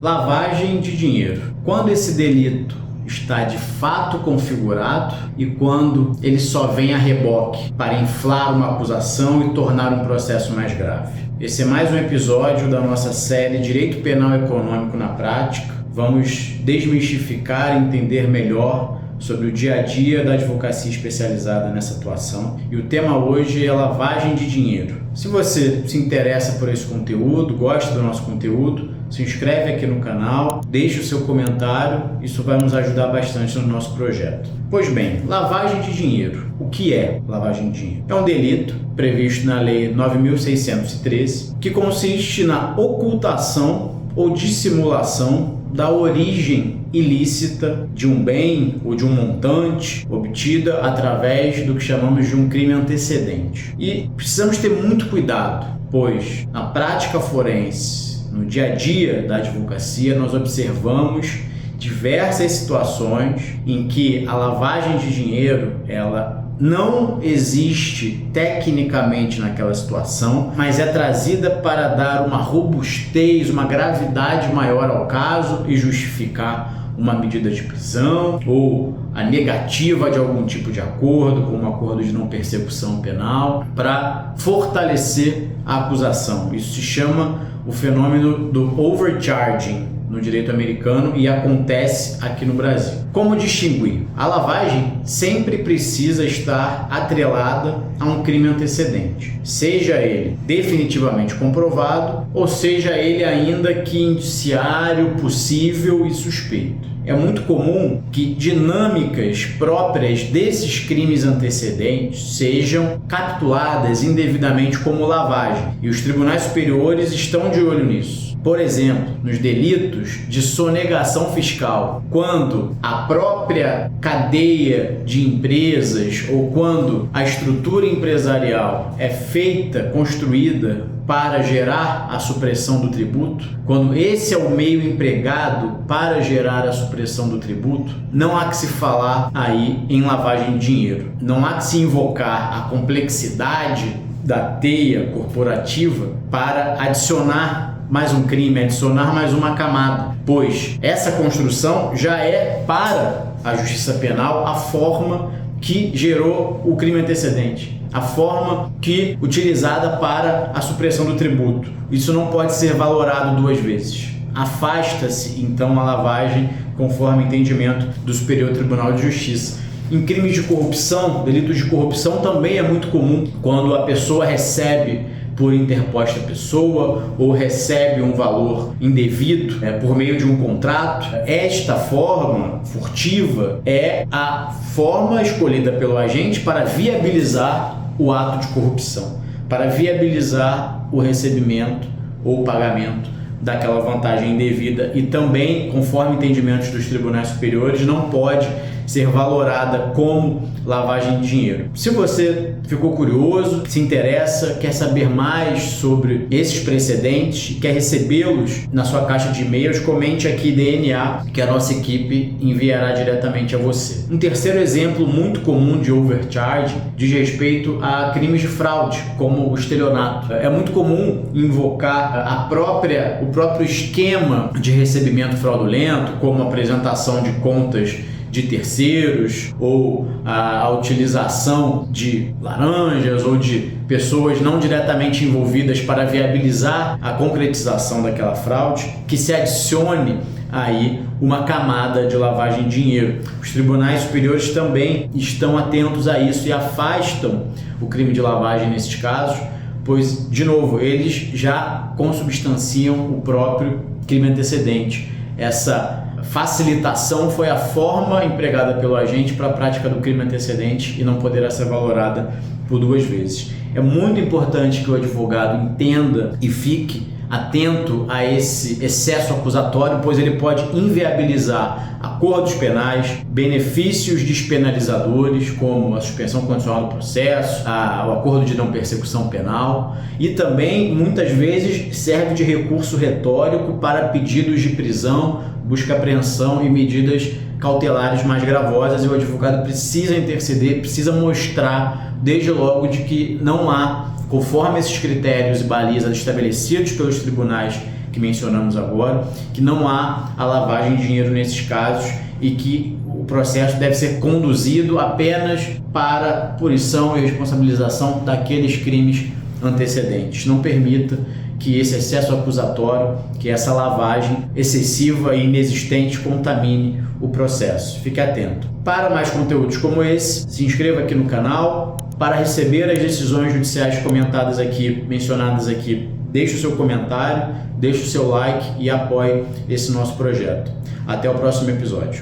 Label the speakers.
Speaker 1: Lavagem de dinheiro. Quando esse delito está de fato configurado e quando ele só vem a reboque para inflar uma acusação e tornar um processo mais grave. Esse é mais um episódio da nossa série Direito Penal Econômico na Prática. Vamos desmistificar e entender melhor sobre o dia a dia da advocacia especializada nessa atuação. E o tema hoje é lavagem de dinheiro. Se você se interessa por esse conteúdo, gosta do nosso conteúdo, se inscreve aqui no canal, deixe o seu comentário, isso vai nos ajudar bastante no nosso projeto. Pois bem, lavagem de dinheiro. O que é lavagem de dinheiro? É um delito previsto na Lei 9.613, que consiste na ocultação ou dissimulação da origem ilícita de um bem ou de um montante obtida através do que chamamos de um crime antecedente. E precisamos ter muito cuidado, pois na prática forense, no dia a dia da advocacia, nós observamos diversas situações em que a lavagem de dinheiro, ela não existe tecnicamente naquela situação, mas é trazida para dar uma robustez, uma gravidade maior ao caso e justificar uma medida de prisão ou a negativa de algum tipo de acordo, como um acordo de não persecução penal, para fortalecer a acusação. Isso se chama o fenômeno do overcharging no direito americano e acontece aqui no Brasil. Como distinguir? A lavagem sempre precisa estar atrelada a um crime antecedente, seja ele definitivamente comprovado ou seja ele ainda que indiciário, possível e suspeito. É muito comum que dinâmicas próprias desses crimes antecedentes sejam capituladas indevidamente como lavagem, e os tribunais superiores estão de olho nisso. Por exemplo, nos delitos de sonegação fiscal, quando a própria cadeia de empresas ou quando a estrutura empresarial é feita, construída para gerar a supressão do tributo, quando esse é o meio empregado para gerar a supressão do tributo, não há que se falar aí em lavagem de dinheiro. Não há que se invocar a complexidade da teia corporativa para adicionar mais um crime, adicionar mais uma camada, pois essa construção já é para a justiça penal a forma que gerou o crime antecedente, a forma que utilizada para a supressão do tributo. Isso não pode ser valorado duas vezes. Afasta-se então a lavagem conforme entendimento do Superior Tribunal de Justiça. Em crimes de corrupção, delitos de corrupção também é muito comum quando a pessoa recebe por interposta pessoa ou recebe um valor indevido por meio de um contrato. Esta forma furtiva é a forma escolhida pelo agente para viabilizar o ato de corrupção, para viabilizar o recebimento ou pagamento daquela vantagem indevida, e também, conforme entendimentos dos tribunais superiores, não pode ser valorada como lavagem de dinheiro. Se você ficou curioso, se interessa, quer saber mais sobre esses precedentes, quer recebê-los na sua caixa de e-mails, comente aqui DNA, que a nossa equipe enviará diretamente a você. Um terceiro exemplo muito comum de overcharge diz respeito a crimes de fraude, como o estelionato. É muito comum invocar o próprio esquema de recebimento fraudulento, como apresentação de contas de terceiros ou a utilização de laranjas ou de pessoas não diretamente envolvidas para viabilizar a concretização daquela fraude, que se adicione aí uma camada de lavagem de dinheiro. Os tribunais superiores também estão atentos a isso e afastam o crime de lavagem nesses casos, pois, de novo, eles já consubstanciam o próprio crime antecedente. Essa facilitação foi a forma empregada pelo agente para a prática do crime antecedente e não poderá ser valorada por duas vezes. É muito importante que o advogado entenda e fique atento a esse excesso acusatório, pois ele pode inviabilizar acordos penais, benefícios despenalizadores, como a suspensão condicional do processo, o acordo de não persecução penal, e também, muitas vezes, serve de recurso retórico para pedidos de prisão, busca apreensão e medidas cautelares mais gravosas, e o advogado precisa interceder, precisa mostrar, desde logo, de que não há, conforme esses critérios e balizas estabelecidos pelos tribunais que mencionamos agora, que não há a lavagem de dinheiro nesses casos e que o processo deve ser conduzido apenas para punição e responsabilização daqueles crimes antecedentes. Não permita que esse excesso acusatório, que essa lavagem excessiva e inexistente contamine o processo. Fique atento. Para mais conteúdos como esse, se inscreva aqui no canal. Para receber as decisões judiciais comentadas aqui, mencionadas aqui, deixe o seu comentário, deixe o seu like e apoie esse nosso projeto. Até o próximo episódio.